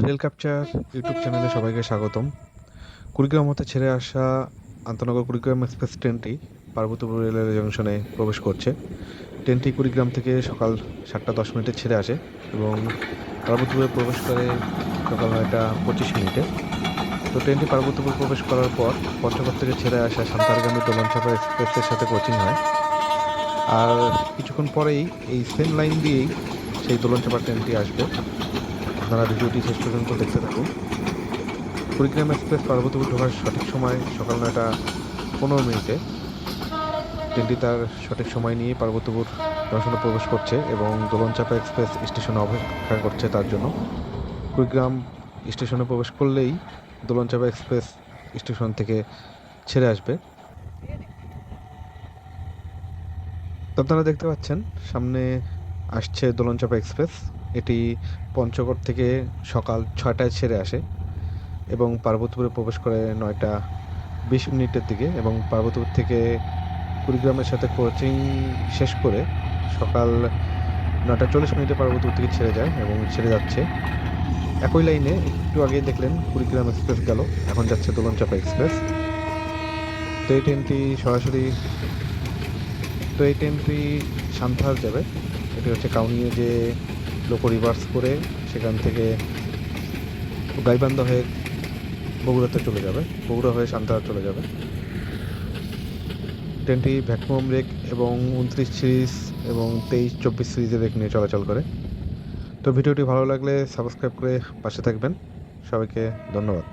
Rail capture YouTube চ্যানেলে সবাইকে স্বাগতম। কুড়িগ্রাম হতে ছেড়ে আসা আন্তনগর কুড়িগ্রাম এক্সপ্রেস ট্রেনটি পার্বতীপুর রেলওয়ে জংশনে প্রবেশ করছে। ট্রেনটি কুড়িগ্রাম থেকে সকাল 7:10 ছেড়ে আসে এবং পার্বতীপুরে প্রবেশ করে সকাল 9:25। তো ট্রেনটি পার্বতীপুর প্রবেশ করার পর পঞ্চগড় থেকে ছেড়ে আসা সান্তারগামী দোলনচাঁপা এক্সপ্রেসের সাথে কোচিং হয়। আর কিছুক্ষণ পরেই এই সেম লাইন দিয়েই সেই দোলনচাঁপা ট্রেনটি আসবে। আপনারা ভিডিওটি শেষ পর্যন্ত দেখতে থাকুন। কুড়িগ্রাম এক্সপ্রেস পার্বতীপুর ঢোকার সঠিক সময় সকাল 9:15। ট্রেনটি তার সঠিক সময় নিয়ে পার্বতীপুর জংশনে প্রবেশ করছে এবং দোলনচাঁপা এক্সপ্রেস স্টেশনে অপেক্ষা করছে তার জন্য। কুড়িগ্রাম স্টেশনে প্রবেশ করলেই দোলনচাঁপা এক্সপ্রেস স্টেশন থেকে ছেড়ে আসবে। তো আপনারা দেখতে পাচ্ছেন সামনে আসছে দোলনচাঁপা এক্সপ্রেস। এটি পঞ্চগড় থেকে সকাল 6টায় ছেড়ে আসে এবং পার্বতীপুরে প্রবেশ করে 9:20 দিকে এবং পার্বতীপুর থেকে কুড়িগ্রামের সাথে কোচিং শেষ করে সকাল 9:40 পার্বতীপুর থেকে ছেড়ে যায় এবং ছেড়ে যাচ্ছে। একই লাইনে একটু আগেই দেখলেন কুড়িগ্রাম এক্সপ্রেস গেল, এখন যাচ্ছে দোলনচাঁপা এক্সপ্রেস। তো এই ট্রেনটি সরাসরি তো এই ট্রেনটি সান্তাহার যাবে। এটি হচ্ছে কাউনিয়ে যে লোকো রিভার্স করে সেখান থেকে গাইবান্ধা হয়ে বগুড়াতে চলে যাবে, বগুড়া হয়ে সান্তাহার চলে যাবে। ট্রেনটি ভ্যাকুয়াম রেক এবং 29 সিরিজ এবং 23-24 সিরিজের রেক নিয়ে চলাচল করে। তো ভিডিওটি ভালো লাগলে সাবস্ক্রাইব করে পাশে থাকবেন। সবাইকে ধন্যবাদ।